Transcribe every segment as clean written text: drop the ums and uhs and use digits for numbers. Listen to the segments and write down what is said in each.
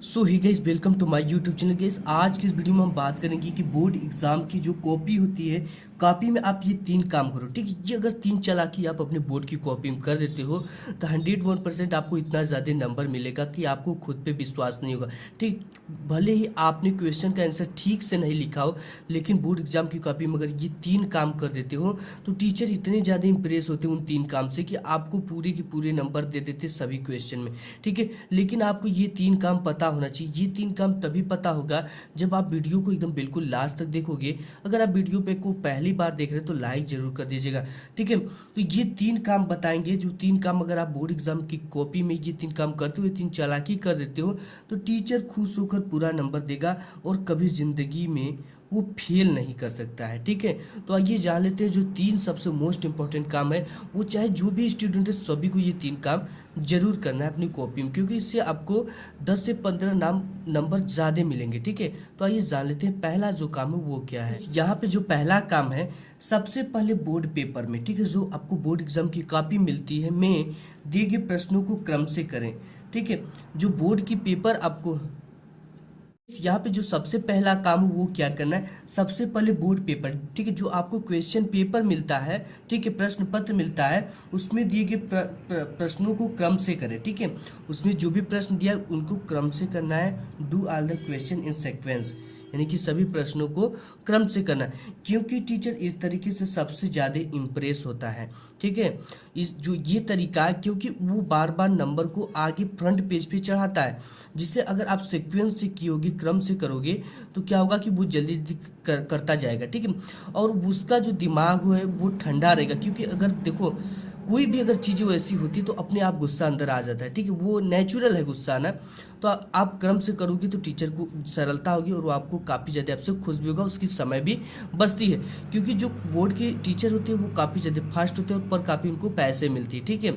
So hi guys, welcome to my YouTube channel. Guys, आज की इस वीडियो में हम बात करेंगे कि बोर्ड एग्जाम की जो कॉपी होती है, कॉपी में आप ये तीन काम करो। ठीक है, ये अगर तीन चालाकी आप अपने बोर्ड की कॉपी में कर देते हो तो 101% आपको इतना ज़्यादा नंबर मिलेगा कि आपको खुद पे विश्वास नहीं होगा। ठीक, भले ही आपने क्वेश्चन का आंसर ठीक से नहीं लिखा हो, लेकिन बोर्ड एग्जाम की कॉपी में अगर ये तीन काम कर देते हो तो टीचर इतने ज़्यादा इंप्रेस होते हैं उन तीन काम से कि आपको पूरे के पूरे नंबर दे देते सभी क्वेश्चन में। ठीक है, लेकिन आपको ये तीन काम पता होना चाहिए। ये तीन काम तभी पता होगा जब आप वीडियो को एकदम बिल्कुल लास्ट तक देखोगे। अगर आप वीडियो पे को पहली बार देख रहे हैं तो लाइक जरूर कर दीजिएगा। ठीक है, तो ये तीन काम बताएंगे, जो तीन काम अगर आप बोर्ड एग्जाम की कॉपी में ये तीन काम करते हो, तीन चालाकी कर देते हो, तो टीचर खुश होकर पूरा नंबर देगा और कभी जिंदगी में वो फेल नहीं कर सकता है। ठीक है, तो आइए जान लेते हैं जो तीन सबसे मोस्ट इंपॉर्टेंट काम है। वो चाहे जो भी स्टूडेंट है सभी को ये तीन काम जरूर करना है अपनी कॉपी में, क्योंकि इससे आपको 10 से 15 नंबर ज़्यादा मिलेंगे। ठीक है, तो आइए जान लेते हैं पहला जो काम है वो क्या है। यहाँ पे जो पहला काम है, सबसे पहले बोर्ड पेपर में, ठीक है, जो आपको बोर्ड एग्जाम की कॉपी मिलती है में दिए गए प्रश्नों को क्रम से करें। ठीक है, जो बोर्ड की पेपर आपको यहाँ पे जो सबसे पहला काम है वो क्या करना है, सबसे पहले बोर्ड पेपर, ठीक है, जो आपको क्वेश्चन पेपर मिलता है, ठीक है, प्रश्न पत्र मिलता है, उसमें दिए गए प्रश्नों को क्रम से करें। ठीक है, उसमें जो भी प्रश्न दिया उनको क्रम से करना है। Do all the question in sequence, यानी कि सभी प्रश्नों को क्रम से करना, क्योंकि टीचर इस तरीके से सबसे ज़्यादा इम्प्रेस होता है। ठीक है, इस जो ये तरीका है, क्योंकि वो बार बार नंबर को आगे फ्रंट पेज पे चढ़ाता है, जिससे अगर आप सीक्वेंस से कियोगे, क्रम से करोगे, तो क्या होगा कि वो जल्दी जल्दी करता जाएगा। ठीक है, और उसका जो दिमाग है वो ठंडा रहेगा, क्योंकि अगर देखो कोई भी अगर चीज़ें वैसी होती तो अपने आप गुस्सा अंदर आ जाता है। ठीक है, वो नेचुरल है गुस्सा आना। तो आप क्रम से करोगे तो टीचर को सरलता होगी और वो आपको काफ़ी ज़्यादा आपसे खुश भी होगा, उसकी समय भी बचती है, क्योंकि जो बोर्ड के टीचर होते हैं वो काफ़ी ज़्यादा फास्ट होते हैं और पर काफ़ी उनको पैसे मिलती है। ठीक है,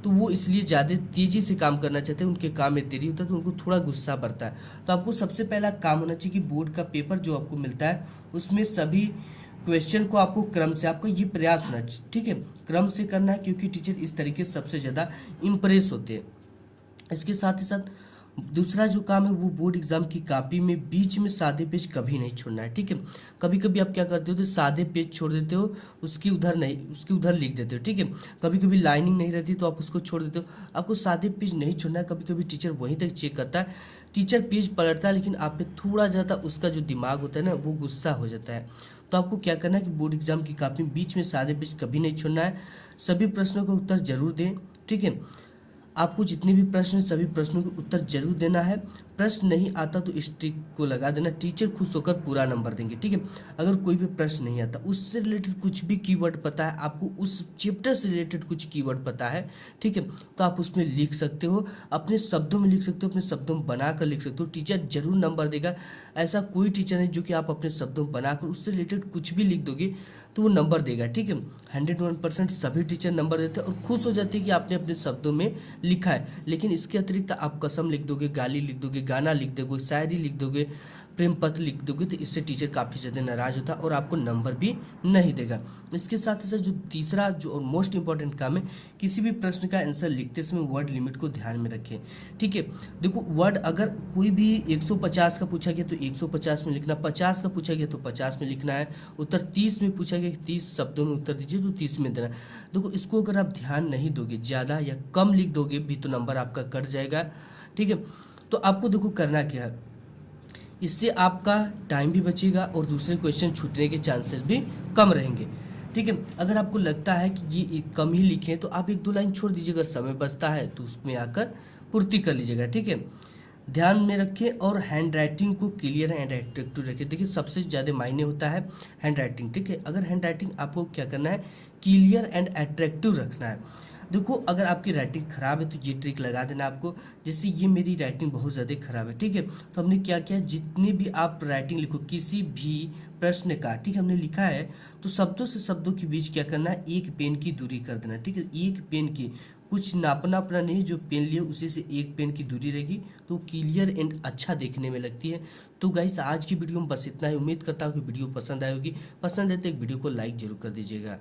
तो वो इसलिए ज़्यादा तेज़ी से काम करना चाहते हैं, उनके काम में देरी होता है तो उनको थोड़ा गुस्सा बढ़ता है। तो आपको सबसे पहला काम होना चाहिए कि बोर्ड का पेपर जो आपको मिलता है उसमें सभी क्वेश्चन को आपको क्रम से, आपको ये प्रयास होना चाहिए, ठीक है, क्रम से करना है, क्योंकि टीचर इस तरीके से सबसे ज़्यादा इम्प्रेस होते हैं। इसके साथ ही साथ दूसरा जो काम है वो बोर्ड एग्जाम की कॉपी में बीच में सादे पेज कभी नहीं छोड़ना है। ठीक है, कभी कभी आप क्या करते हो तो सादे पेज छोड़ देते हो, उसकी उधर नहीं, उसकी उधर लिख देते हो। ठीक है, कभी कभी लाइनिंग नहीं रहती तो आप उसको छोड़ देते हो। आपको सादे पेज नहीं छोड़ना है। कभी कभी टीचर वहीं तक चेक करता है, टीचर पेज पलटता है, लेकिन आप पे थोड़ा ज़्यादा उसका जो दिमाग होता है ना वो गुस्सा हो जाता है। तो आपको क्या करना है कि बोर्ड एग्जाम की कॉपी में बीच में सादे पेज कभी नहीं छोड़ना है। सभी प्रश्नों का उत्तर जरूर दें। ठीक है, आपको जितने भी प्रश्न हैं सभी प्रश्नों के उत्तर जरूर देना है। प्रश्न नहीं आता तो स्टिक को लगा देना, टीचर खुश होकर पूरा नंबर देंगे। ठीक है, अगर कोई भी प्रश्न नहीं आता, उससे रिलेटेड कुछ भी कीवर्ड पता है आपको, उस चैप्टर से रिलेटेड कुछ कीवर्ड पता है, ठीक है, तो आप उसमें लिख सकते हो, अपने शब्दों में लिख सकते हो, अपने शब्दों में बनाकर लिख सकते हो, टीचर जरूर नंबर देगा। ऐसा कोई टीचर नहीं जो कि आप अपने शब्दों में बनाकर उससे रिलेटेड कुछ भी लिख दोगे तो वो नंबर देगा। ठीक है, 101% सभी टीचर नंबर देते हैं और खुश हो जाते हैं कि आपने अपने शब्दों में लिखा है। लेकिन इसके अतिरिक्त आप कसम लिख दोगे, गाली लिख दोगे, गाना लिख दोगे, शायरी लिख दोगे, प्रेम पत्र लिख दोगे, तो इससे टीचर काफ़ी ज़्यादा नाराज होता है और आपको नंबर भी नहीं देगा। इसके साथ ही साथ जो तीसरा जो और मोस्ट इंपॉर्टेंट काम है, किसी भी प्रश्न का आंसर लिखते समय वर्ड लिमिट को ध्यान में रखें। ठीक है, देखो वर्ड अगर कोई भी 150 का पूछा गया तो 150 में लिखना, 50 का पूछा गया तो 50 में लिखना है, उत्तर 30 में पूछा गया 30 शब्दों में उत्तर दीजिए तो 30 में देना। देखो इसको अगर आप ध्यान नहीं दोगे, ज़्यादा या कम लिख दोगे भी तो नंबर आपका कट जाएगा। ठीक है, तो आपको देखो करना क्या है, इससे आपका टाइम भी बचेगा और दूसरे क्वेश्चन छूटने के चांसेस भी कम रहेंगे। ठीक है, अगर आपको लगता है कि ये कम ही लिखें तो आप एक दो लाइन छोड़ दीजिएगा, समय बचता है तो उसमें आकर पूर्ति कर लीजिएगा। ठीक है, ध्यान में रखें और हैंड राइटिंग को क्लियर एंड अट्रैक्टिव रखें। देखिए सबसे ज़्यादा मायने होता है हैंड राइटिंग। ठीक है, अगर हैंड राइटिंग आपको क्या करना है, क्लियर एंड अट्रैक्टिव रखना है। देखो अगर आपकी राइटिंग खराब है तो ये ट्रिक लगा देना आपको, जैसे ये मेरी राइटिंग बहुत ज़्यादा खराब है। ठीक है, तो हमने क्या किया, जितने भी आप राइटिंग लिखो किसी भी प्रश्न का, ठीक है, हमने लिखा है तो शब्दों से शब्दों के बीच क्या करना है, एक पेन की दूरी कर देना। ठीक है, एक पेन की, कुछ नापना अपना नहीं, जो पेन लिए उसी से एक पेन की दूरी रहेगी तो क्लियर एंड अच्छा देखने में लगती है। तो गाइस आज की वीडियो में बस इतना ही, उम्मीद करता हूँ कि वीडियो पसंद आएगी। पसंद है तो एक वीडियो को लाइक जरूर कर दीजिएगा।